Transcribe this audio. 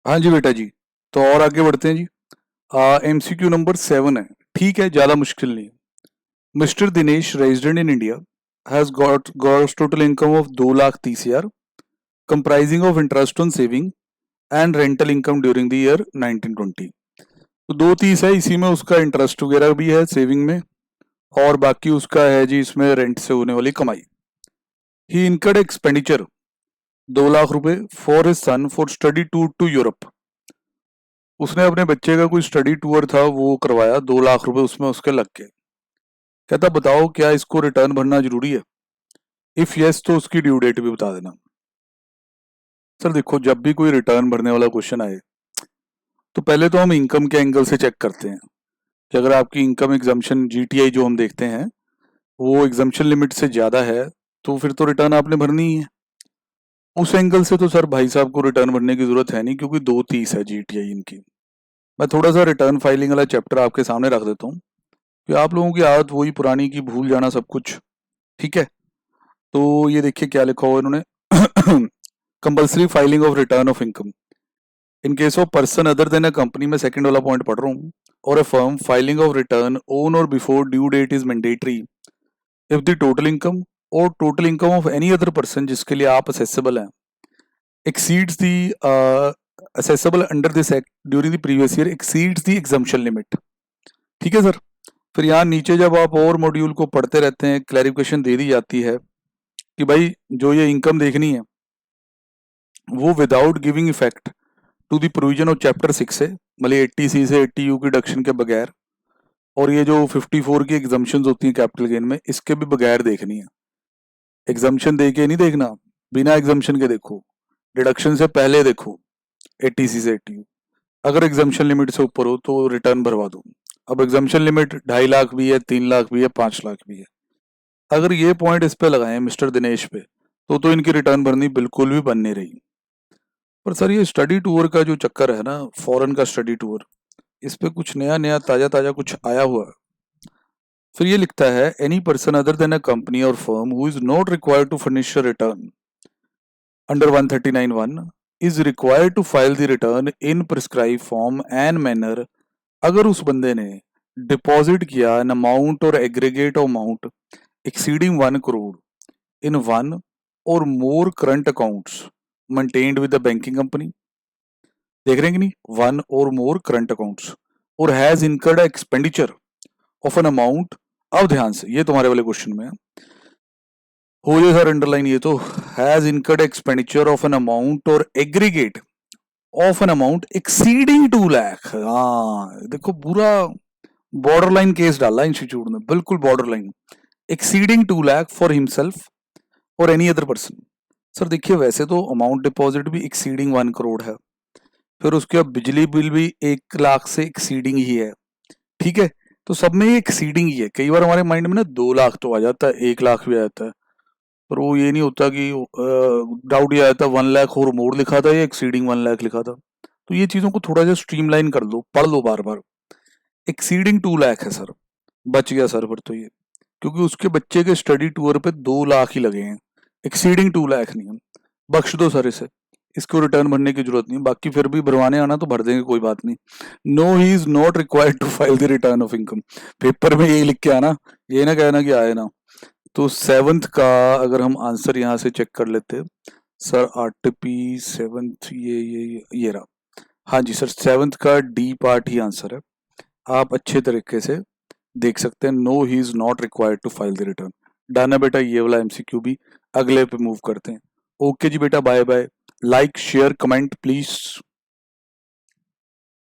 हाँ जी बेटा जी। तो और आगे बढ़ते हैं जी। एमसीक्यू नंबर 7 है। ठीक है, ज़्यादा मुश्किल नहीं है। Mister Dinesh resident in India has got gross total income of 2,30,000 comprising of interest on saving and rental income during the year 1920। तो 2,30 है, इसी में उसका इंटरेस्ट वगैरह भी है सेविंग में, और बाकी उसका है जी इसमें रेंट से होने वाली कमाई। ही इनकर्ड एक्सपेंडिचर 2 लाख रुपए for his son for study tour to Europe. उसने अपने बच्चे का कोई स्टडी टूर था वो करवाया, 2 लाख रुपए उसमें उसके लग गए। कहता बताओ क्या इसको रिटर्न भरना जरूरी है? इफ यस तो उसकी ड्यू डेट भी बता देना। सर देखो, जब भी कोई रिटर्न भरने वाला क्वेश्चन आए तो पहले तो हम इनकम के एंगल से चेक करते हैं कि अगर आपकी इनकम एग्जम्पशन जीटीआई जो हम देखते हैं वो एग्जम्पशन लिमिट से ज्यादा है तो फिर तो रिटर्न आपने भरनी ही है। उस एंगल से तो सर भाई साहब को रिटर्न भरने की जरूरत है नहीं, क्योंकि 2,30 है जीटीआई इनकी। मैं थोड़ा सा रिटर्न फाइलिंग वाला चैप्टर आपके सामने रख देता हूँ कि आप लोगों की आदत वही पुरानी की भूल जाना सब कुछ। ठीक है, तो ये देखिए क्या लिखा हुआ इन्होंने। Compulsory filing of return of income in case of person other than a company में, सेकंड वाला पॉइंट पढ़ रहा हूँ। Or a firm filing of return on or before due date is mandatory if the total income or total income of any other person जिसके लिए आप accessible हैं exceeds the assessable under this act during the previous year exceeds the exemption limit। ठीक है sir. फिर यहाँ नीचे जब आप और मॉड्यूल को पढ़ते रहते हैं क्लैरिफिकेशन दे दी जाती है कि भाई जो ये इनकम देखनी है वो without giving effect to the provision of chapter 6 है, मतलब 80C से 80U की डिडक्शन के बगैर, और ये जो 54 की एग्जम्पशन होती हैं कैपिटल गेन में, इसके भी बगैर देखनी है। एग्जम्पशन दे के नहीं देखना, बिना एग्जम्पशन के देखो, डिडक्शन से पहले देखो 80C से 80U। अगर एग्जम्पशन लिमिट से ऊपर हो तो रिटर्न भरवा दो। अब एग्जम्पशन लिमिट 2.5 लाख भी है, 3 लाख भी है, 5 लाख भी है। अगर ये पॉइंट इस पे लगाए मिस्टर दिनेश पे तो इनकी रिटर्न भरनी बिल्कुल भी बन नहीं रही। पर सर ये स्टडी टूर का जो चक्कर है ना, फॉरेन का स्टडी टूर, इस पे कुछ नया नया ताजा ताजा कुछ आया हुआ है। फिर ये लिखता है any person other than a company or firm who is not required to furnish a return under 139(1) is required to file the return in prescribe form and manner अगर उस बंदे ने डिपॉजिट किया an amount or aggregate amount exceeding 1 crore in one or more current accounts maintained with the banking company. देख रहे हैं कि नहीं, one or more current accounts, or has incurred expenditure of an amount. अब ध्यान से, ये तुम्हारे वाले क्वेश्चन में है, हो जाए सर अंडरलाइन, ये तो has incurred expenditure of an amount or aggregate of an amount exceeding 2 lakh. हाँ देखो, पूरा बॉर्डर लाइन केस डाला इंस्टीट्यूट ने, बिल्कुल border line. Exceeding 2 lakh for himself or any other person. Sir देखिए, वैसे तो अमाउंट डिपॉजिट भी एक्सीडिंग 1 करोड़ है, फिर उसके बाद बिजली बिल भी 1 लाख से एक्सीडिंग ही है। ठीक है, तो सब में ये एक्सीडिंग ही है। कई बार हमारे माइंड में ना 2 लाख तो आ जाता है, 1 लाख भी आ जाता है, पर वो ये नहीं होता कि डाउट ये आता है 1 लाख और मोर लिखा था या एक्सीडिंग 1 लाख लिखा था। तो ये चीजों को थोड़ा सा स्ट्रीमलाइन कर लो, पढ़ लो बार बार। एक्सीडिंग 2 लाख है सर, बच गया सर फिर तो ये, क्योंकि उसके बच्चे के स्टडी टूर पे 2 लाख ही लगे हैं, एक्सीडिंग 2 लाख नहीं है। बख्श दो सर इसे, इसको रिटर्न भरने की जरूरत नहीं, बाकी फिर भी भरवाने आना तो भर देंगे, कोई बात नहीं। No he is not required to file the return of income. Paper में यही लिख के आना, ये ना कहना कि आए ना। तो 7th का अगर हम आंसर यहाँ से चेक कर लेते सर, आरटीपी 7th, ये रहा। हाँ जी सर, 7th का डी पार्ट ही आंसर है। आप अच्छे तरीके से देख सकते हैं, no he is not required to file the return. Done है बेटा, ये वाला एमसीक्यू भी। अगले पे मूव करते हैं। ओके जी बेटा, bye bye. Like share comment please.